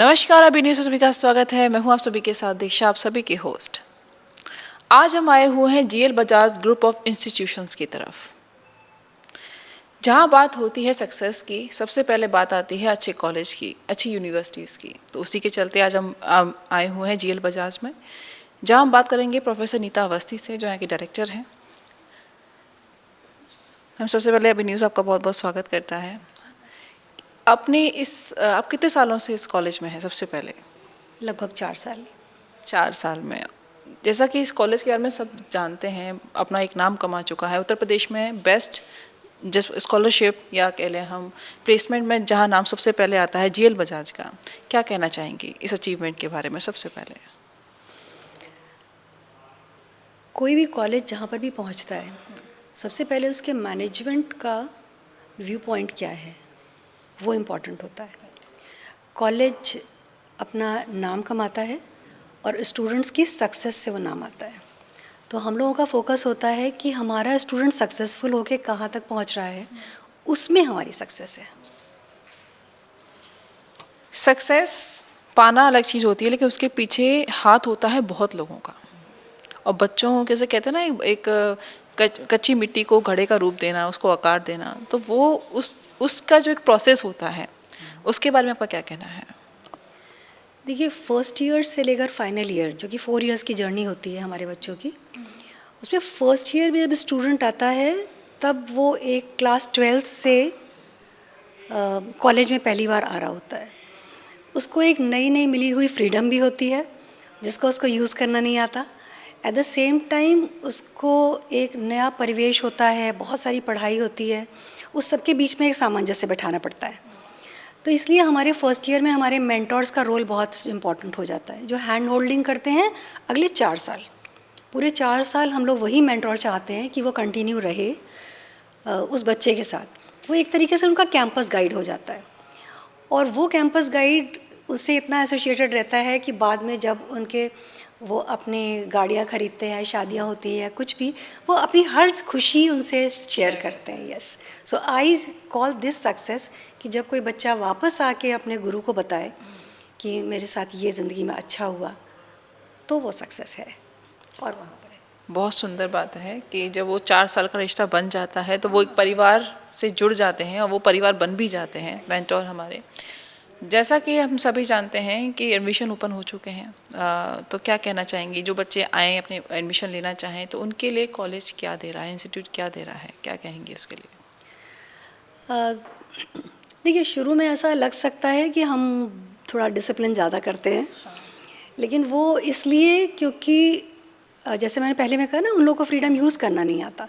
नमस्कार, अभी न्यूज़ में सभी का स्वागत है। मैं हूं आप सभी के साथ दीक्षा, आप सभी की होस्ट। आज हम आए हुए हैं GL Bajaj group of institutions की तरफ। जहां बात होती है सक्सेस की, सबसे पहले बात आती है अच्छे कॉलेज की, अच्छी यूनिवर्सिटीज़ की। तो उसी के चलते आज हम आए हुए हैं जीएल बजाज में, जहां हम बात करेंगे प्रोफेसर नीता अवस्थी से, जो यहाँ के डायरेक्टर हैं। हम सबसे पहले अभी न्यूज़ आपका बहुत बहुत स्वागत करता है। आप कितने सालों से इस कॉलेज में हैं? सबसे पहले लगभग 4 साल। 4 साल में। जैसा कि इस कॉलेज के बारे में सब जानते हैं, अपना एक नाम कमा चुका है उत्तर प्रदेश में बेस्ट जिस स्कॉलरशिप या कह लें हम प्लेसमेंट में, जहां नाम सबसे पहले आता है जीएल बजाज का। क्या कहना चाहेंगी इस अचीवमेंट के बारे में? सबसे पहले कोई भी कॉलेज जहाँ पर भी पहुँचता है, सबसे पहले उसके मैनेजमेंट का व्यू पॉइंट क्या है, वो इम्पॉर्टेंट होता है। कॉलेज अपना नाम कमाता है और स्टूडेंट्स की सक्सेस से वो नाम आता है। तो हम लोगों का फोकस होता है कि हमारा स्टूडेंट सक्सेसफुल होकर कहाँ तक पहुँच रहा है, उसमें हमारी सक्सेस है। सक्सेस पाना अलग चीज़ होती है, लेकिन उसके पीछे हाथ होता है बहुत लोगों का। और बच्चों कैसे कहते हैं ना, एक कच्ची मिट्टी को घड़े का रूप देना, उसको आकार देना, तो वो उसका जो एक प्रोसेस होता है, उसके बारे में आपका क्या कहना है? देखिए, फर्स्ट ईयर से लेकर फाइनल ईयर, जो कि 4 इयर्स की जर्नी होती है हमारे बच्चों की, उसमें फर्स्ट ईयर में जब स्टूडेंट आता है, तब वो एक क्लास 12th से कॉलेज में पहली बार आ रहा होता है। उसको एक नई नई मिली हुई फ्रीडम भी होती है, जिसको उसको यूज़ करना नहीं आता। एट द सेम टाइम उसको एक नया परिवेश होता है, बहुत सारी पढ़ाई होती है, उस सब के बीच में एक सामंजस्य बैठाना पड़ता है। तो इसलिए हमारे फर्स्ट ईयर में हमारे मेंटर्स का रोल बहुत इम्पॉर्टेंट हो जाता है, जो हैंड होल्डिंग करते हैं अगले 4 साल। पूरे 4 साल हम लोग वही मेंटोर चाहते हैं कि वो कंटिन्यू रहे उस बच्चे के साथ। वो एक तरीके से उनका कैंपस गाइड हो जाता है, और वो कैंपस गाइड उससे इतना एसोसिएटेड रहता है कि बाद में जब उनके वो अपनी गाड़ियाँ खरीदते हैं, शादियाँ होती हैं, कुछ भी, वो अपनी हर खुशी उनसे शेयर करते हैं। Yes, so I call this success कि जब कोई बच्चा वापस आके अपने गुरु को बताए कि मेरे साथ ये ज़िंदगी में अच्छा हुआ, तो वो सक्सेस है। और वहाँ पर बहुत सुंदर बात है कि जब वो 4 साल का रिश्ता बन जाता है तो वो एक परिवार से जुड़ जाते हैं, और वो परिवार बन भी जाते हैं मेंटोर हमारे। जैसा कि हम सभी जानते हैं कि एडमिशन ओपन हो चुके हैं, तो क्या कहना चाहेंगी जो बच्चे आए अपने एडमिशन लेना चाहें, तो उनके लिए कॉलेज क्या दे रहा है, इंस्टीट्यूट क्या दे रहा है, क्या कहेंगी उसके लिए? देखिए, शुरू में ऐसा लग सकता है कि हम थोड़ा डिसिप्लिन ज़्यादा करते हैं, लेकिन वो इसलिए क्योंकि जैसे मैंने पहले में कहा ना, उन लोगों को फ्रीडम यूज़ करना नहीं आता,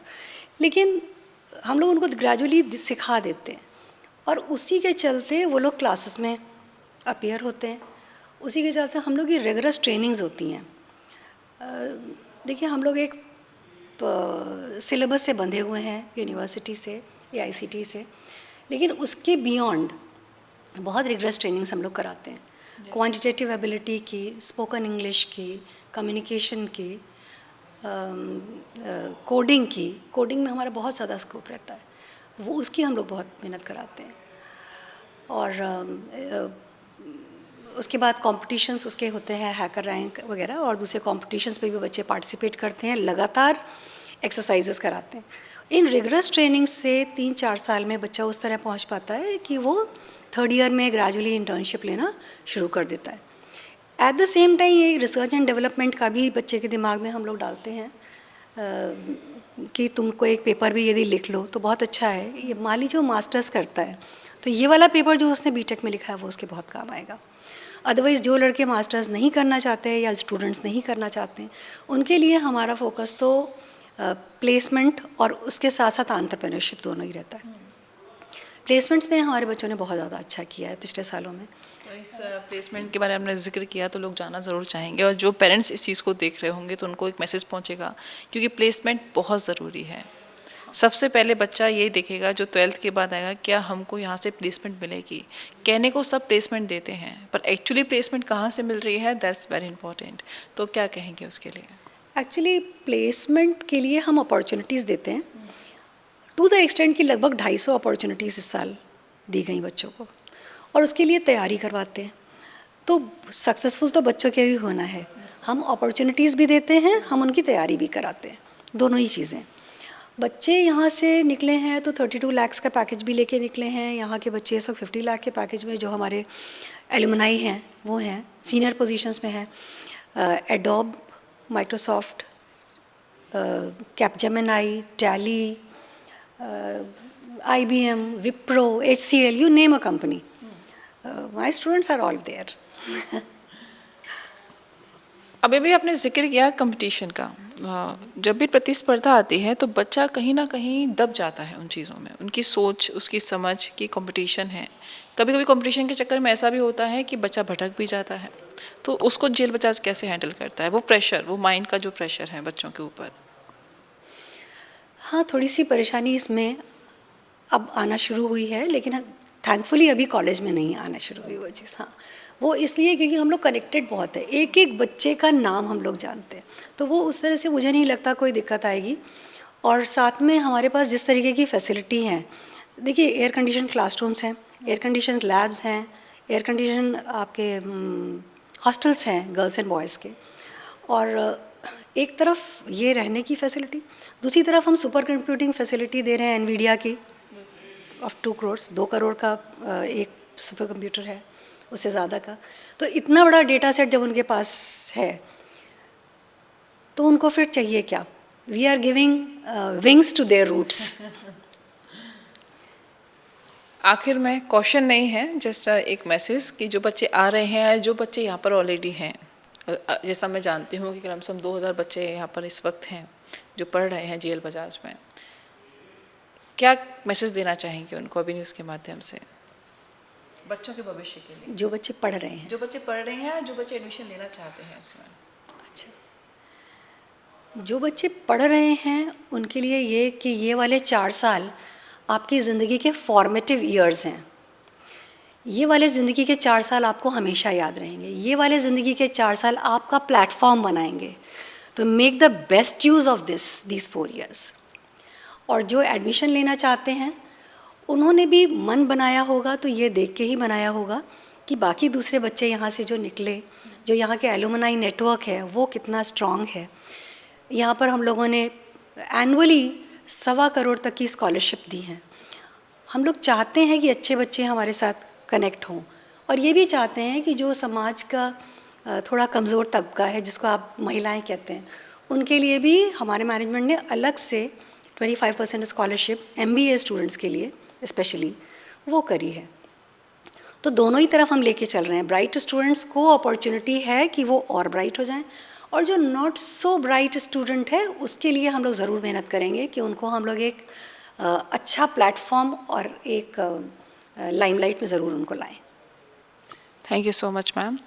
लेकिन हम लोग उनको ग्रेजुअली सिखा देते हैं, और उसी के चलते वो लोग क्लासेस में अपीयर होते हैं। उसी के चलते हम लोग की रिगरस ट्रेनिंग्स होती हैं। देखिए, हम लोग एक सिलेबस से बंधे हुए हैं यूनिवर्सिटी से या आईसीटी से, लेकिन उसके बियॉन्ड बहुत रिगरस ट्रेनिंग्स हम लोग कराते हैं। क्वांटिटेटिव एबिलिटी की, स्पोकन इंग्लिश की, कम्युनिकेशन की, कोडिंग की। कोडिंग में हमारा बहुत ज़्यादा स्कोप रहता है, वो उसकी हम लोग बहुत मेहनत कराते हैं। और उसके बाद कॉम्पिटिशन्स उसके होते हैं, हैकर रैंक वगैरह, और दूसरे कॉम्पिटिशन्स पे भी बच्चे पार्टिसिपेट करते हैं, लगातार एक्सरसाइजेस कराते हैं। इन रिगरस ट्रेनिंग से 3-4 साल में बच्चा उस तरह पहुंच पाता है कि वो 3rd ईयर में ग्रेजुअली इंटर्नशिप लेना शुरू कर देता है। एट द सेम टाइम ये रिसर्च एंड डेवलपमेंट का भी बच्चे के दिमाग में हम लोग डालते हैं कि तुमको एक पेपर भी यदि लिख लो तो बहुत अच्छा है। ये मान लीजिए वो मास्टर्स करता है, तो ये वाला पेपर जो उसने बीटेक में लिखा है वो उसके बहुत काम आएगा। अदरवाइज़ जो लड़के मास्टर्स नहीं करना चाहते हैं या स्टूडेंट्स नहीं करना चाहते हैं, उनके लिए हमारा फोकस तो प्लेसमेंट और उसके साथ साथ एंटरप्रेन्योरशिप दोनों ही रहता है। प्लेसमेंट्स में हमारे बच्चों ने बहुत ज़्यादा अच्छा किया है पिछले सालों में। तो इस प्लेसमेंट के बारे में हमने जिक्र किया, तो लोग जानना ज़रूर चाहेंगे, और जो पेरेंट्स इस चीज़ को देख रहे होंगे तो उनको एक मैसेज पहुंचेगा, क्योंकि प्लेसमेंट बहुत ज़रूरी है। सबसे पहले बच्चा यही देखेगा जो 12th के बाद आएगा, क्या हमको यहाँ से प्लेसमेंट मिलेगी। कहने को सब प्लेसमेंट देते हैं, पर एक्चुअली प्लेसमेंट कहाँ से मिल रही है, दैट्स वेरी इंपॉर्टेंट। तो क्या कहेंगे उसके लिए? एक्चुअली प्लेसमेंट के लिए हम अपॉर्चुनिटीज़ देते हैं, टू द एक्सटेंट कि लगभग 250 अपॉर्चुनिटीज़ इस साल दी गई बच्चों को, और उसके लिए तैयारी करवाते हैं। तो सक्सेसफुल तो बच्चों के ही होना है। हम अपॉर्चुनिटीज़ भी देते हैं, हम उनकी तैयारी भी कराते हैं, दोनों ही चीज़ें। बच्चे यहाँ से निकले हैं तो 32 लाख का पैकेज भी लेके निकले हैं। यहाँ के बच्चे इस वक्त 50 लाख के पैकेज में जो हमारे एलुमनाई हैं वो हैं, सीनियर पोजीशंस में हैं। Adobe, Microsoft, Capgemini, Tally, IBM, Wipro, HCL, you name a company. My students are all there. अभी भी आपने जिक्र किया कंपटीशन का। जब भी प्रतिस्पर्धा आती है तो बच्चा कहीं ना कहीं दब जाता है उन चीज़ों में, उनकी सोच, उसकी समझ कि कंपटीशन है। कभी कभी कंपटीशन के चक्कर में ऐसा भी होता है कि बच्चा भटक भी जाता है। तो उसको जेल बजाज कैसे हैंडल करता है, वो प्रेशर, वो माइंड का जो प्रेशर है बच्चों के ऊपर? हाँ, थोड़ी सी परेशानी इसमें अब आना शुरू हुई है, लेकिन थैंकफुली अभी कॉलेज में नहीं आना शुरू हुई वो चीज़। हाँ, वो इसलिए क्योंकि हम लोग कनेक्टेड बहुत है, एक एक बच्चे का नाम हम लोग जानते हैं, तो वो उस तरह से मुझे नहीं लगता कोई दिक्कत आएगी। और साथ में हमारे पास जिस तरीके की फैसिलिटी हैं, देखिए एयर कंडीशन क्लासरूम्स हैं, एयर कंडीशन लैब्स हैं, एयर कंडीशन आपके हॉस्टल्स हैं गर्ल्स एंड बॉयज़ के। और एक तरफ ये रहने की फैसिलिटी, दूसरी तरफ हम सुपर कंप्यूटिंग फैसिलिटी दे रहे हैं एनवीडिया की ऑफ 2 करोड़, 2 करोड़ का एक सुपर कंप्यूटर है, उससे ज़्यादा का। तो इतना बड़ा डेटा सेट जब उनके पास है तो उनको फिर चाहिए क्या? We are giving wings to their roots. आखिर में क्वेश्चन नहीं है, जस्ट एक मैसेज कि जो बच्चे आ रहे हैं, जो बच्चे यहाँ पर ऑलरेडी हैं, जैसा मैं जानती हूँ कि कम से कम 2000 बच्चे यहाँ पर इस वक्त हैं जो पढ़ रहे हैं जीएल बजाज में, क्या मैसेज देना चाहेंगे उनको अभी न्यूज़ के माध्यम से, बच्चों के भविष्य के लिए? जो बच्चे पढ़ रहे हैं, जो बच्चे पढ़ रहे हैं, जो बच्चे एडमिशन लेना चाहते हैं इसमें। अच्छा, जो बच्चे पढ़ रहे हैं उनके लिए ये कि ये वाले 4 साल आपकी ज़िंदगी के फॉर्मेटिव ईयर्स हैं। ये वाले ज़िंदगी के 4 साल आपको हमेशा याद रहेंगे। ये वाले ज़िंदगी के 4 साल आपका प्लेटफॉर्म बनाएंगे। तो make the best use of these 4 years. और जो एडमिशन लेना चाहते हैं उन्होंने भी मन बनाया होगा, तो ये देख के ही बनाया होगा कि बाकी दूसरे बच्चे यहाँ से जो निकले, जो यहाँ के एलुमनाई नेटवर्क है वो कितना स्ट्रॉन्ग है। यहाँ पर हम लोगों ने एनुअली 1.25 करोड़ तक की स्कॉलरशिप दी है। हम लोग चाहते हैं कि अच्छे बच्चे हमारे साथ कनेक्ट हों, और ये भी चाहते हैं कि जो समाज का थोड़ा कमज़ोर तबका है, जिसको आप महिलाएं कहते हैं, उनके लिए भी हमारे मैनेजमेंट ने अलग से 25% स्कॉलरशिप MBA स्टूडेंट्स के लिए स्पेशली वो करी है। तो दोनों ही तरफ हम लेके चल रहे हैं। ब्राइट स्टूडेंट्स को अपॉर्चुनिटी है कि वो और ब्राइट हो जाएं, और जो नॉट सो ब्राइट स्टूडेंट है उसके लिए हम लोग ज़रूर मेहनत करेंगे कि उनको हम लोग एक अच्छा प्लेटफॉर्म और एक लाइमलाइट में ज़रूर उनको लाएं। Thank you so much ma'am.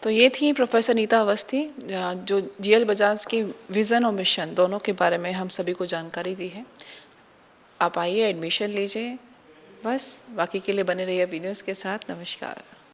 तो ये थी प्रोफेसर नीता अवस्थी, जो जीएल बजाज के विज़न और मिशन दोनों के बारे में हम सभी को जानकारी दी है। आप आइए, एडमिशन लीजिए, बस बाकी के लिए बने रहिए वी न्यूज़ के साथ। नमस्कार।